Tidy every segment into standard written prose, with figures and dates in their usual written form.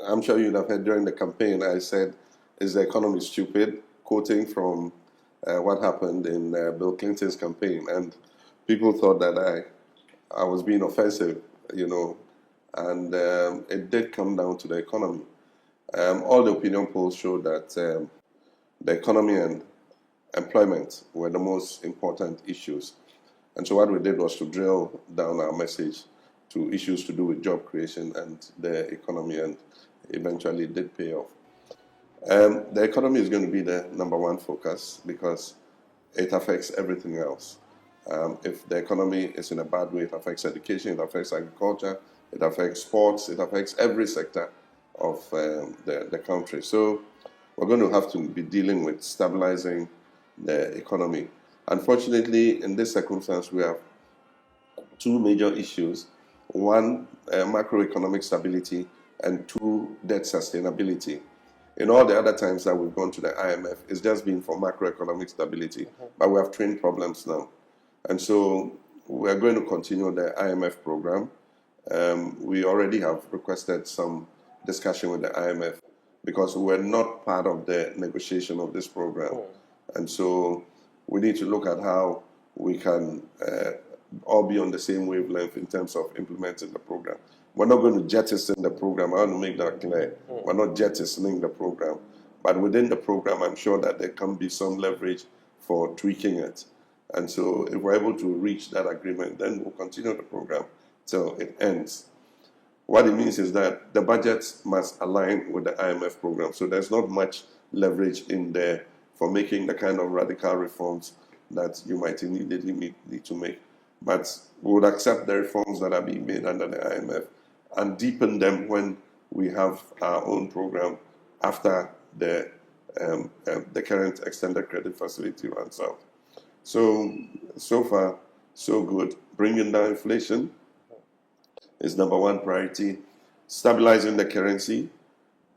I'm sure you'd have heard during the campaign, I said, is the economy stupid? Quoting from what happened in Bill Clinton's campaign. And people thought that I was being offensive, and it did come down to the economy. All the opinion polls showed that the economy and employment were the most important issues. And so what we did was to drill down our message to issues to do with job creation and the economy, and eventually it did pay off. The economy is going to be the number one focus because it affects everything else. If the economy is in a bad way, it affects education, it affects agriculture, it affects sports, it affects every sector of the country. So we're going to have to be dealing with stabilizing the economy. Unfortunately, in this circumstance, we have two major issues. One, macroeconomic stability, and two, debt sustainability. In all the other times that we've gone to the IMF, it's just been for macroeconomic stability, but we have twin problems now. And so we're going to continue the IMF program. We already have requested some discussion with the IMF because we're not part of the negotiation of this program. And so we need to look at how we can all be on the same wavelength in terms of implementing the program. We're not going to jettison the program. I want to make that clear. We're not jettisoning the program. But within the program, I'm sure that there can be some leverage for tweaking it. And so if we're able to reach that agreement, then we'll continue the program till it ends. What it means is that the budgets must align with the IMF program. So there's not much leverage in there for making the kind of radical reforms that you might immediately need to make. But we would accept the reforms that are being made under the IMF and deepen them when we have our own program after the current extended credit facility runs out. So far, so good. Bringing down inflation is number one priority. Stabilizing the currency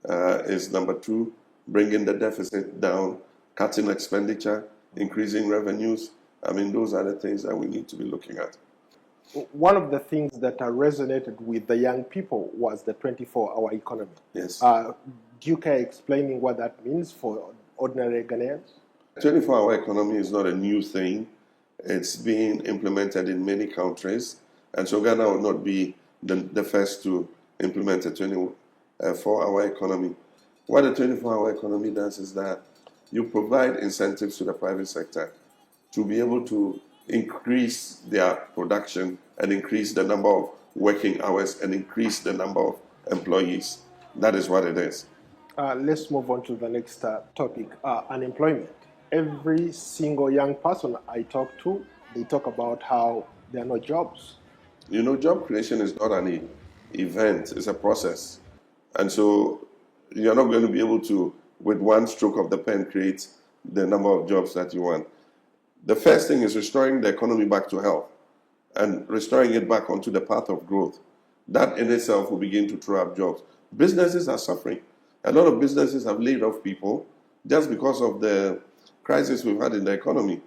is number two. Bringing the deficit down, cutting expenditure, increasing revenues. I mean, those are the things that we need to be looking at. One of the things that resonated with the young people was the 24-hour economy. Yes. Do you care explaining what that means for ordinary Ghanaians? 24-hour economy is not a new thing. It's being implemented in many countries. And so Ghana will not be the first to implement a 24-hour economy. What a 24-hour economy does is that you provide incentives to the private sector to be able to increase their production and increase the number of working hours and increase the number of employees. That is what it is. Let's move on to the next topic, unemployment. Every single young person I talk to, they talk about how there are no jobs. You know, job creation is not an event, it's a process. And so you're not going to be able to, with one stroke of the pen, create the number of jobs that you want. The first thing is restoring the economy back to health and restoring it back onto the path of growth. That in itself will begin to throw up jobs. Businesses are suffering. A lot of businesses have laid off people just because of the crisis we've had in the economy.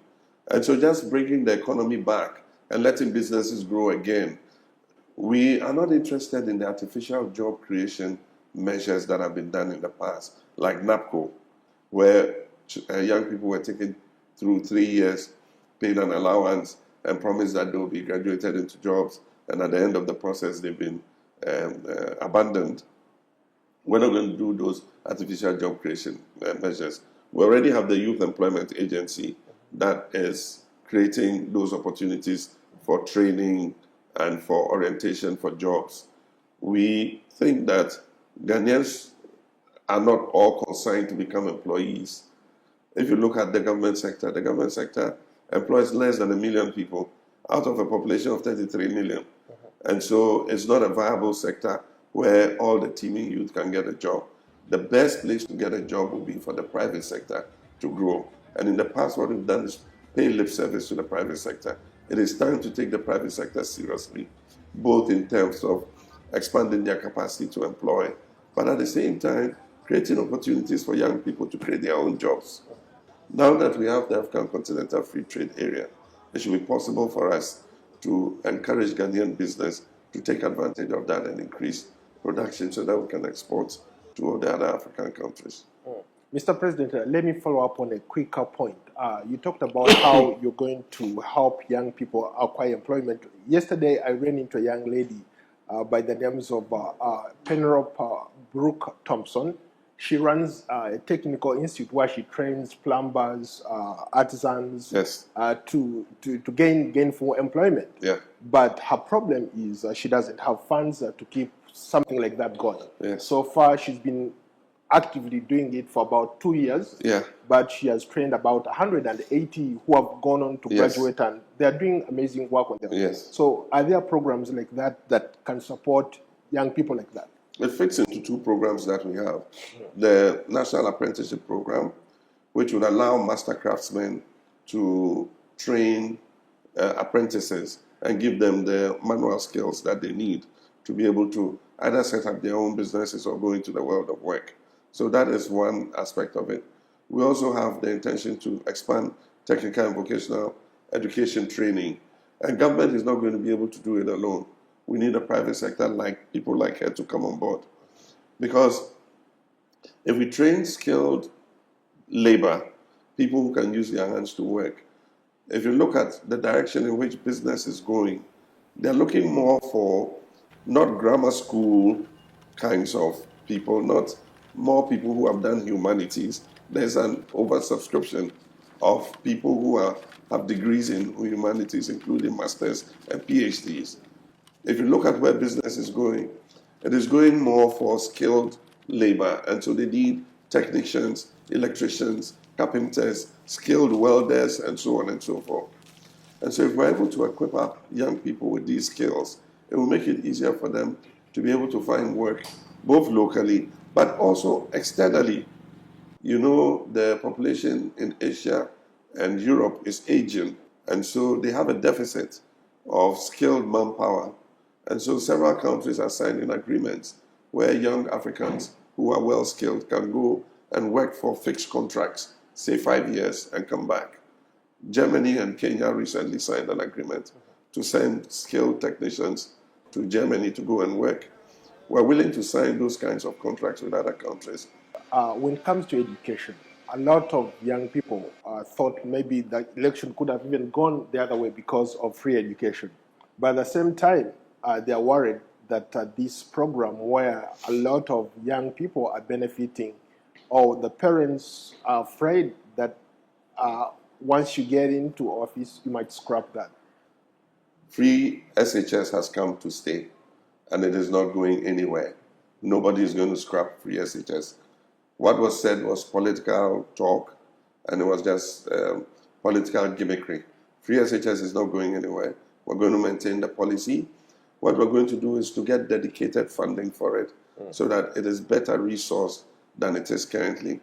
And so just bringing the economy back and letting businesses grow again. We are not interested in the artificial job creation measures that have been done in the past, like NAPCO, where young people were taken through 3 years, paid an allowance, and promised that they will be graduated into jobs, and at the end of the process, they've been abandoned. We're not going to do those artificial job creation measures. We already have the Youth Employment Agency that is creating those opportunities for training and for orientation for jobs. We think that Ghanaians are not all consigned to become employees. If you look at the government sector employs less than 1 million people out of a population of 33 million. And so it's not a viable sector where all the teeming youth can get a job. The best place to get a job will be for the private sector to grow. And in the past, what we've done is pay lip service to the private sector. It is time to take the private sector seriously, both in terms of expanding their capacity to employ, but at the same time, creating opportunities for young people to create their own jobs. Now that we have the African Continental Free Trade Area, it should be possible for us to encourage Ghanaian business to take advantage of that and increase production so that we can export to the other African countries. Mr. President, let me follow up on a quicker point. You talked about how you're going to help young people acquire employment. Yesterday, I ran into a young lady by the names of Penelope Brooke Thompson. She runs a technical institute where she trains plumbers, artisans Yes. to gain gainful employment. Yeah. But her problem is she doesn't have funds to keep something like that going. Yes. So far, she's been actively doing it for about 2 years. Yeah. But she has trained about 180 who have gone on to Yes. graduate, and they're doing amazing work on them. Yes. So are there programs like that that can support young people like that? It fits into two programs that we have. The National Apprenticeship Program, which would allow master craftsmen to train apprentices and give them the manual skills that they need to be able to either set up their own businesses or go into the world of work. So that is one aspect of it. We also have the intention to expand technical and vocational education training. And government is not going to be able to do it alone. We need a private sector like people like her to come on board. Because if we train skilled labor, people who can use their hands to work, if you look at the direction in which business is going, they're looking more for not grammar school kinds of people, not more people who have done humanities. There's an oversubscription of people who have degrees in humanities, including masters and PhDs. If you look at where business is going, it is going more for skilled labor. And so they need technicians, electricians, carpenters, skilled welders, and so on and so forth. And so if we're able to equip our young people with these skills, it will make it easier for them to be able to find work, both locally, but also externally. You know, the population in Asia and Europe is aging, and so they have a deficit of skilled manpower. And so several countries are signing agreements where young Africans who are well skilled can go and work for fixed contracts, say 5 years, and come back. Germany and Kenya recently signed an agreement to send skilled technicians to Germany to go and work. We're willing to sign those kinds of contracts with other countries. When it comes to education, a lot of young people thought maybe the election could have even gone the other way because of free education. But at the same time, they are worried that this program where a lot of young people are benefiting, or the parents are afraid that once you get into office, you might scrap that. Free SHS has come to stay, and it is not going anywhere. Nobody is going to scrap free SHS. What was said was political talk, and it was just political gimmickry. Free SHS is not going anywhere. We're going to maintain the policy. What we're going to do is to get dedicated funding for it so that it is better resourced than it is currently.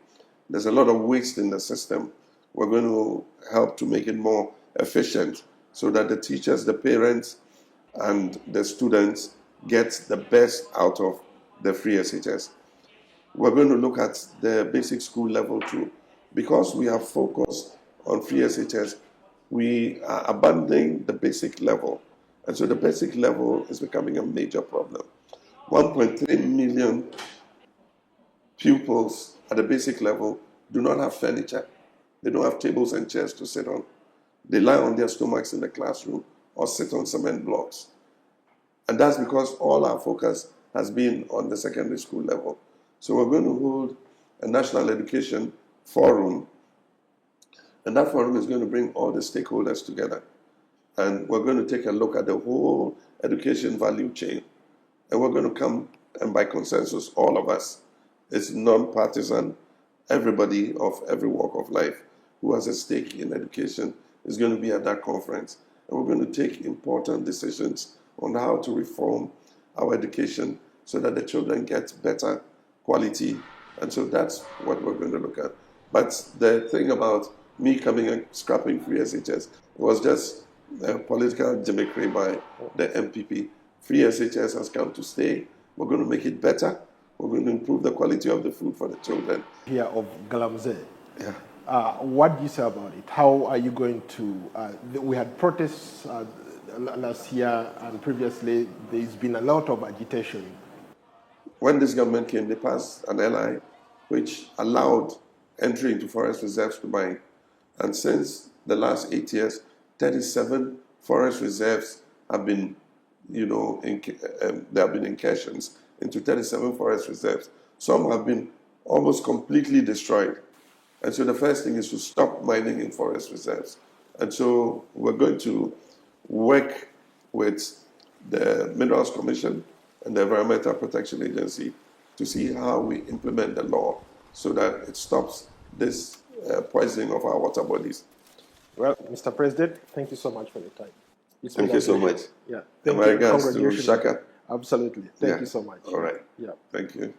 There's a lot of waste in the system. We're going to help to make it more efficient so that the teachers, the parents, and the students get the best out of the free SHS. We're going to look at the basic school level too. Because we have focused on free SHS, we are abandoning the basic level. And so the basic level is becoming a major problem. 1.3 million pupils at the basic level do not have furniture. They don't have tables and chairs to sit on. They lie on their stomachs in the classroom or sit on cement blocks. And that's because all our focus has been on the secondary school level. So we're going to hold a national education forum, and that forum is going to bring all the stakeholders together. And we're going to take a look at the whole education value chain. And we're going to come, and by consensus, all of us, it's non-partisan, everybody of every walk of life who has a stake in education is going to be at that conference. And we're going to take important decisions on how to reform our education so that the children get better quality. And so that's what we're going to look at. But the thing about me coming and scrapping free SHS was just political gimmickry by the MPP. Free SHS has come to stay. We're going to make it better. We're going to improve the quality of the food for the children. Here of Galamsey. Yeah. What do you say about it? How are you going to... we had protests last year, and previously there's been a lot of agitation. when this government came, they passed an LI which allowed entry into forest reserves to mine. And since the last 8 years, 37 forest reserves have been, there have been incursions into 37 forest reserves. Some have been almost completely destroyed. And so the first thing is to stop mining in forest reserves. And so we're going to work with the Minerals Commission and the Environmental Protection Agency to see how we implement the law so that it stops this poisoning of our water bodies. Well, Mr. President, thank you so much for your time. Thank you so much. Yeah. Thank My you. regards to Congratulations. Shaka. Absolutely. Thank you so much. All right. Yeah. Thank you.